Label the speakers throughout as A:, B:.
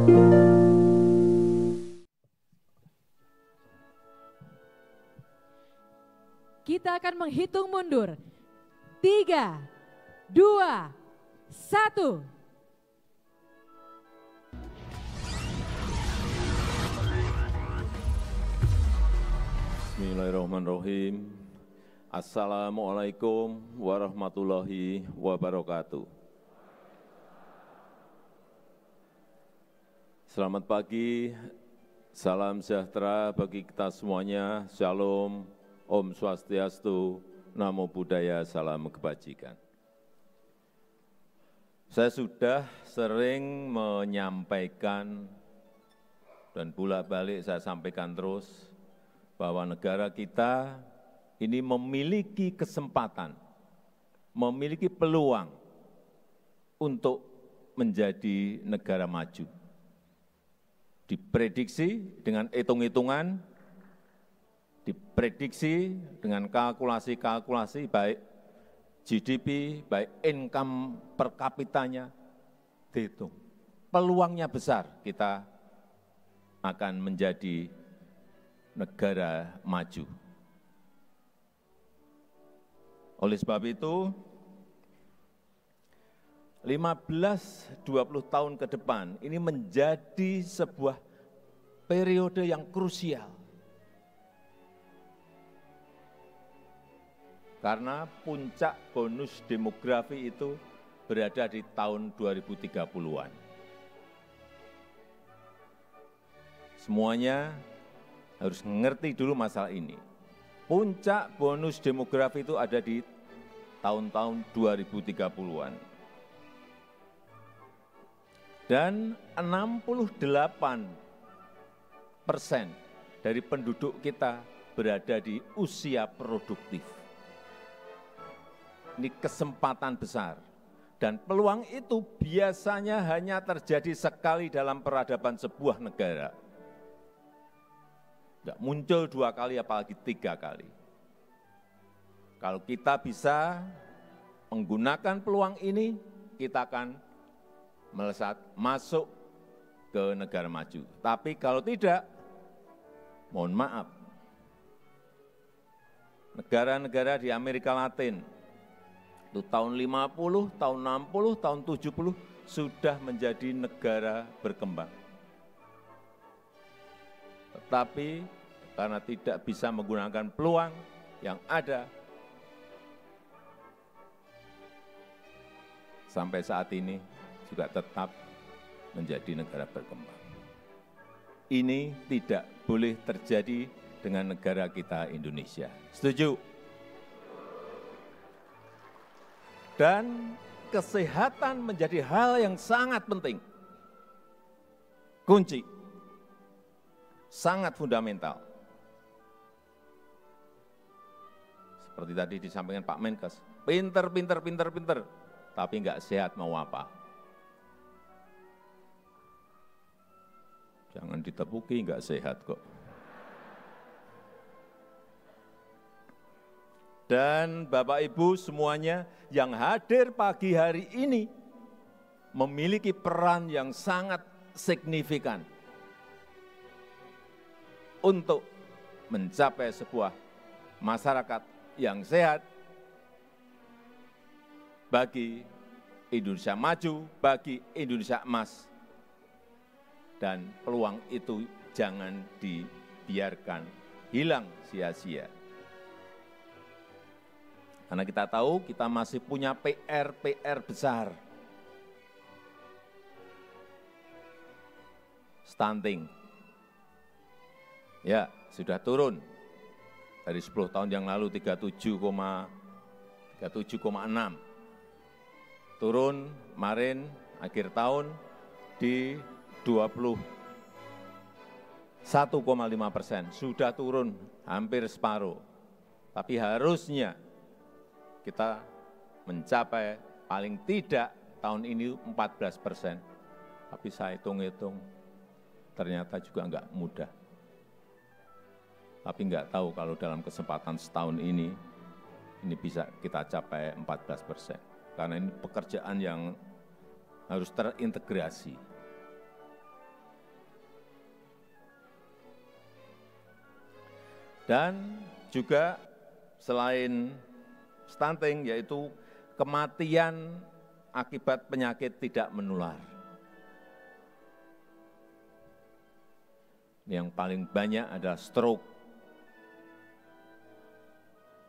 A: Kita akan menghitung mundur. 3, 2, 1.
B: Bismillahirrahmanirrahim. Assalamualaikum warahmatullahi wabarakatuh. Selamat pagi, salam sejahtera bagi kita semuanya. Shalom, Om Swastiastu, Namo Buddhaya, salam kebajikan. Saya sudah sering menyampaikan dan bolak-balik saya sampaikan terus bahwa negara kita ini memiliki kesempatan, memiliki peluang untuk menjadi negara maju. Diprediksi dengan hitung-hitungan, diprediksi dengan kalkulasi-kalkulasi baik GDP, baik income per kapitanya, dihitung. Peluangnya besar kita akan menjadi negara maju. Oleh sebab itu, 15-20 tahun ke depan ini menjadi sebuah periode yang krusial. Karena puncak bonus demografi itu berada di tahun 2030-an. Semuanya harus mengerti dulu masalah ini. Puncak bonus demografi itu ada di tahun-tahun 2030-an. Dan 68% dari penduduk kita berada di usia produktif. Ini kesempatan besar. Dan peluang itu biasanya hanya terjadi sekali dalam peradaban sebuah negara. Tidak muncul 2 kali, apalagi 3 kali. Kalau kita bisa menggunakan peluang ini, kita akan melesat masuk ke negara maju. Tapi kalau tidak, mohon maaf, negara-negara di Amerika Latin, itu tahun 50, tahun 60, tahun 70 sudah menjadi negara berkembang. Tetapi karena tidak bisa menggunakan peluang yang ada, sampai saat ini juga tetap menjadi negara berkembang. Ini tidak boleh terjadi dengan negara kita Indonesia. Setuju? Dan kesehatan menjadi hal yang sangat penting. Kunci. Sangat fundamental. Seperti tadi disampaikan Pak Menkes, pinter, tapi enggak sehat mau apa? Jangan ditepuki, enggak sehat kok. Dan Bapak Ibu semuanya yang hadir pagi hari ini memiliki peran yang sangat signifikan untuk mencapai sebuah masyarakat yang sehat bagi Indonesia maju, bagi Indonesia emas. Dan peluang itu jangan dibiarkan hilang sia-sia. Karena kita tahu kita masih punya PR besar. Stunting. Ya, sudah turun. Dari 10 tahun yang lalu 37,6. Turun kemarin akhir tahun di 21,5%. Sudah turun hampir separuh. Tapi harusnya kita mencapai paling tidak tahun ini 14%. Tapi saya hitung-hitung, ternyata juga enggak mudah. Tapi enggak tahu kalau dalam kesempatan setahun ini bisa kita capai 14%. Karena ini pekerjaan yang harus terintegrasi. Dan juga selain stunting, yaitu kematian akibat penyakit tidak menular. Yang paling banyak adalah stroke,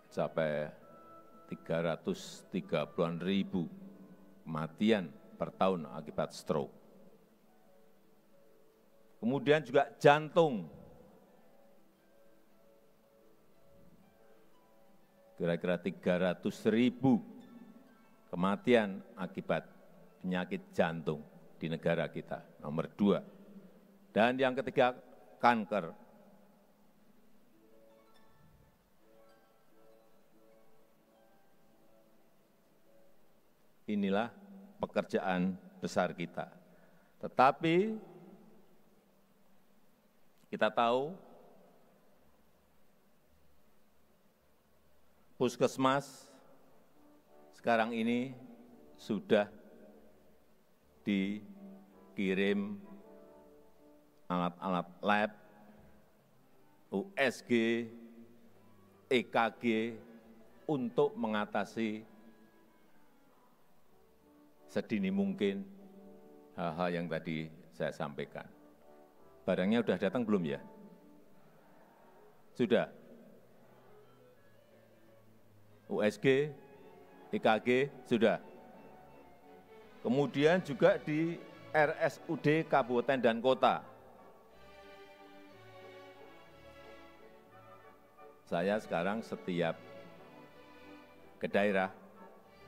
B: sampai 330-an ribu kematian per tahun akibat stroke. Kemudian juga jantung, kira-kira 300.000 kematian akibat penyakit jantung di negara kita, nomor 2. Dan yang ketiga, kanker. Inilah pekerjaan besar kita. Tetapi kita tahu puskesmas sekarang ini sudah dikirim alat-alat lab, USG, EKG untuk mengatasi sedini mungkin hal-hal yang tadi saya sampaikan. Barangnya sudah datang belum ya? Sudah? USG, EKG, sudah. Kemudian juga di RSUD Kabupaten dan Kota. Saya sekarang setiap ke daerah,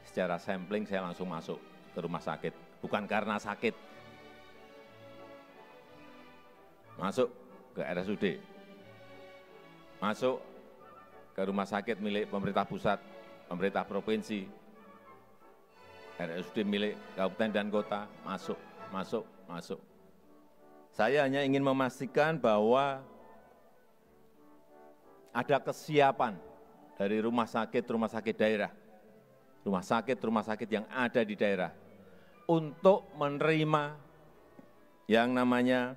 B: secara sampling saya langsung masuk ke rumah sakit. Bukan karena sakit. Masuk ke RSUD. Masuk ke rumah sakit milik pemerintah pusat, pemerintah provinsi, RSUD milik kabupaten dan kota, masuk. Saya hanya ingin memastikan bahwa ada kesiapan dari rumah sakit daerah, rumah sakit yang ada di daerah, untuk menerima yang namanya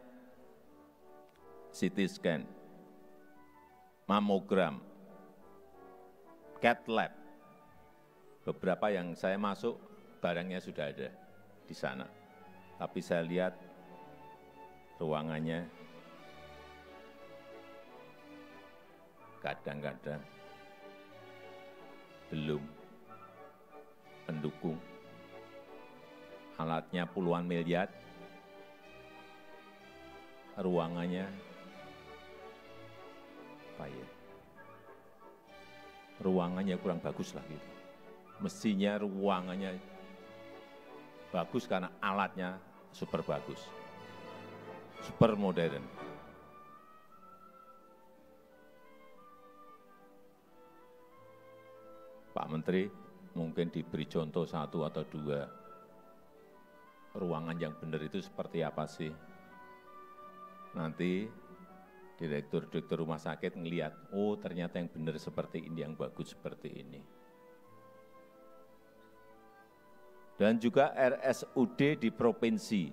B: CT scan, mamogram, cath lab. Beberapa yang saya masuk, barangnya sudah ada di sana. Tapi saya lihat ruangannya kadang-kadang belum pendukung. Alatnya puluhan miliar, ruangannya apa ya? Ruangannya kurang bagus lah gitu. Mestinya ruangannya bagus karena alatnya super bagus, super modern. Pak Menteri mungkin diberi contoh 1 atau 2 ruangan yang benar itu seperti apa sih? Nanti direktur rumah sakit ngelihat, oh ternyata yang benar seperti ini, yang bagus seperti ini. Dan juga RSUD di provinsi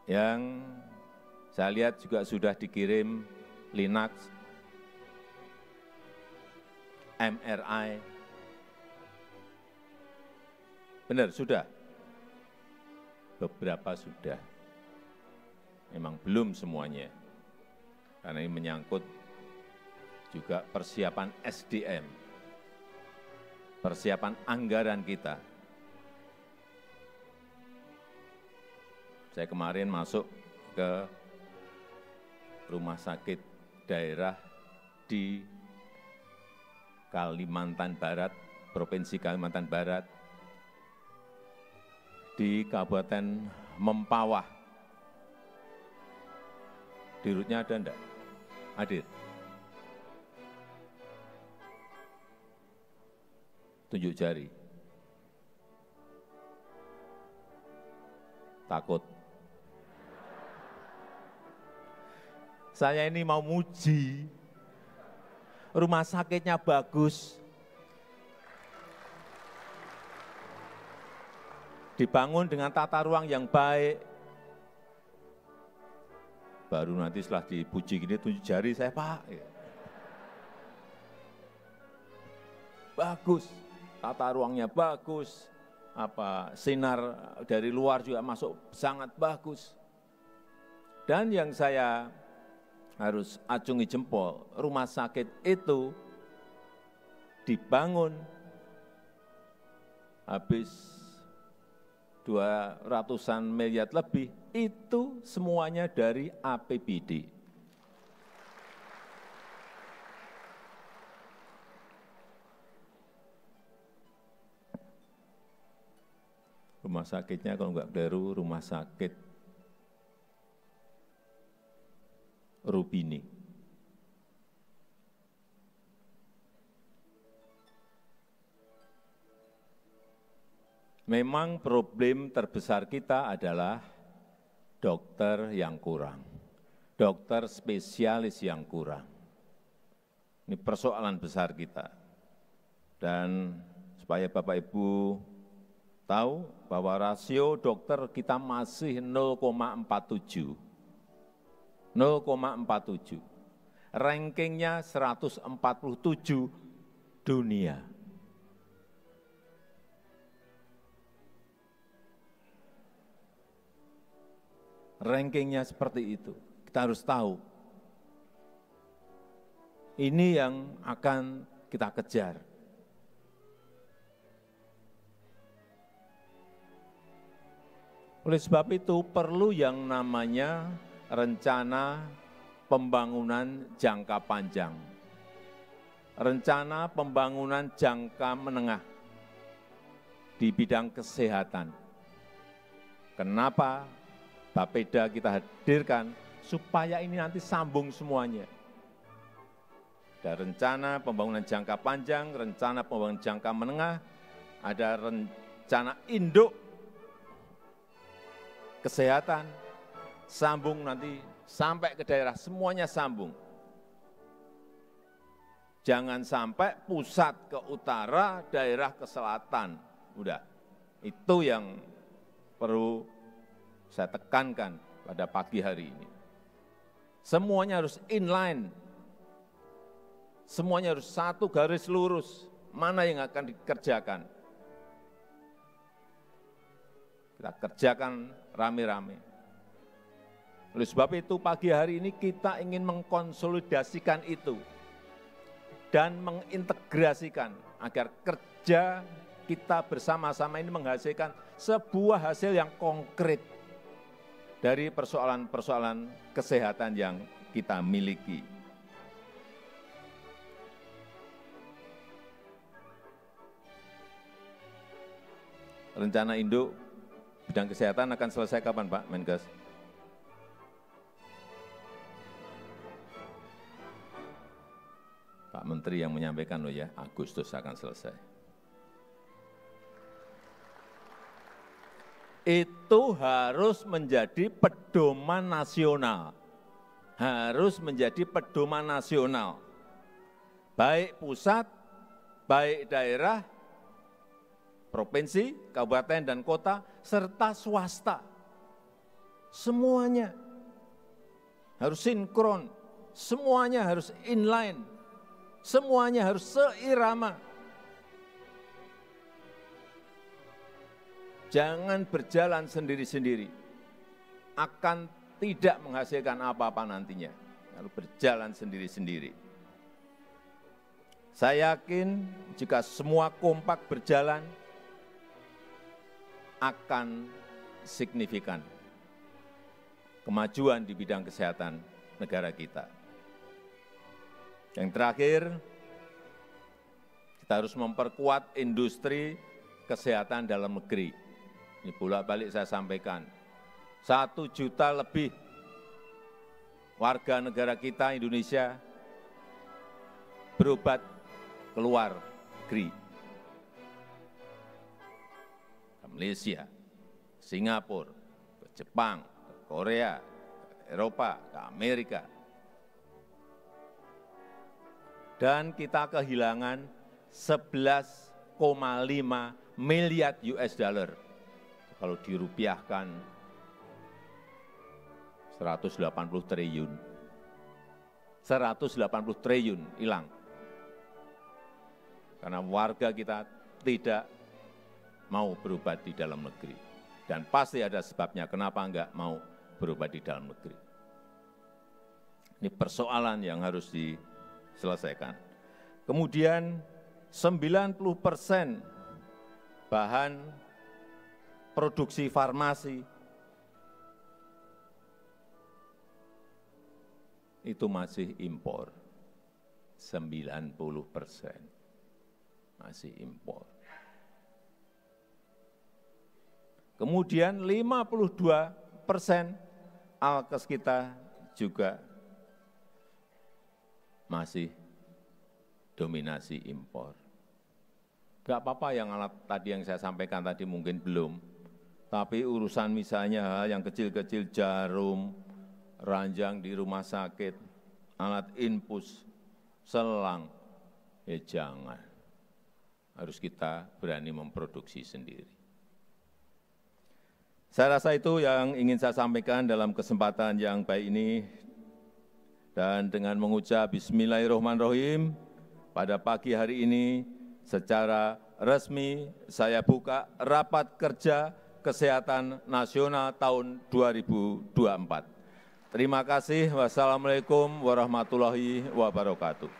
B: yang saya lihat juga sudah dikirim Linax, MRI. Benar, sudah? Beberapa sudah. Memang belum semuanya. Karena ini menyangkut juga persiapan SDM, persiapan anggaran kita. Saya kemarin masuk ke rumah sakit daerah di Kalimantan Barat, Provinsi Kalimantan Barat, di Kabupaten Mempawah. Dirutnya ada enggak? Hadir? Tunjuk jari. Takut. Saya ini mau muji. Rumah sakitnya bagus. Dibangun dengan tata ruang yang baik. Baru nanti setelah dipuji gini tunjuk jari saya, Pak. Bagus, tata ruangnya bagus, sinar dari luar juga masuk sangat bagus. Dan yang saya harus acungi jempol, rumah sakit itu dibangun habis 200-an miliar lebih, itu semuanya dari APBD. Rumah sakitnya kalau enggak keliru, rumah sakit Rubini. Memang problem terbesar kita adalah dokter yang kurang, dokter spesialis yang kurang. Ini persoalan besar kita. Dan supaya Bapak Ibu tahu bahwa rasio dokter kita masih 0,47. 0,47. Rankingnya 147 dunia. Rankingnya seperti itu. Kita harus tahu. Ini yang akan kita kejar. Oleh sebab itu perlu yang namanya rencana pembangunan jangka panjang. Rencana pembangunan jangka menengah di bidang kesehatan. Kenapa Bapeda kita hadirkan? Supaya ini nanti sambung semuanya. Ada rencana pembangunan jangka panjang, rencana pembangunan jangka menengah, ada rencana induk kesehatan, sambung nanti sampai ke daerah, semuanya sambung. Jangan sampai pusat ke utara, daerah ke selatan. Udah, itu yang perlu saya tekankan pada pagi hari ini. Semuanya harus inline, semuanya harus satu garis lurus, mana yang akan dikerjakan. Kita kerjakan rame-rame. Oleh sebab itu pagi hari ini kita ingin mengkonsolidasikan itu dan mengintegrasikan agar kerja kita bersama-sama ini menghasilkan sebuah hasil yang konkret dari persoalan-persoalan kesehatan yang kita miliki. Rencana induk bidang kesehatan akan selesai kapan, Pak Menkes? Pak Menteri yang menyampaikan loh ya, Agustus akan selesai. Itu harus menjadi pedoman nasional. Harus menjadi pedoman nasional. Baik pusat, baik daerah, provinsi, kabupaten, dan kota, serta swasta. Semuanya harus sinkron, semuanya harus inline, semuanya harus seirama. Jangan berjalan sendiri-sendiri, akan tidak menghasilkan apa-apa nantinya, kalau berjalan sendiri-sendiri. Saya yakin jika semua kompak berjalan, akan signifikan kemajuan di bidang kesehatan negara kita. Yang terakhir, kita harus memperkuat industri kesehatan dalam negeri. Ini bolak-balik saya sampaikan, 1 juta lebih warga negara kita Indonesia berobat ke luar negeri. Ke Malaysia, Singapura, ke Jepang, ke Korea, ke Eropa, ke Amerika. Dan kita kehilangan 11,5 miliar US dollar. Kalau dirupiahkan 180 triliun. 180 triliun hilang. Karena warga kita tidak mau berobat di dalam negeri. Dan pasti ada sebabnya kenapa enggak mau berobat di dalam negeri. Ini persoalan yang harus diselesaikan. Kemudian 90% bahan produksi farmasi itu masih impor. 90% masih impor. Kemudian 52% alkes kita juga masih dominasi impor. Enggak apa-apa yang alat tadi yang saya sampaikan tadi mungkin belum, tapi urusan misalnya hal yang kecil-kecil, jarum, ranjang di rumah sakit, alat infus, selang, ya jangan. Harus kita berani memproduksi sendiri. Saya rasa itu yang ingin saya sampaikan dalam kesempatan yang baik ini. Dan dengan mengucap Bismillahirrahmanirrahim, pada pagi hari ini secara resmi saya buka Rapat Kerja Kesehatan Nasional tahun 2024. Terima kasih. Wassalamualaikum warahmatullahi wabarakatuh.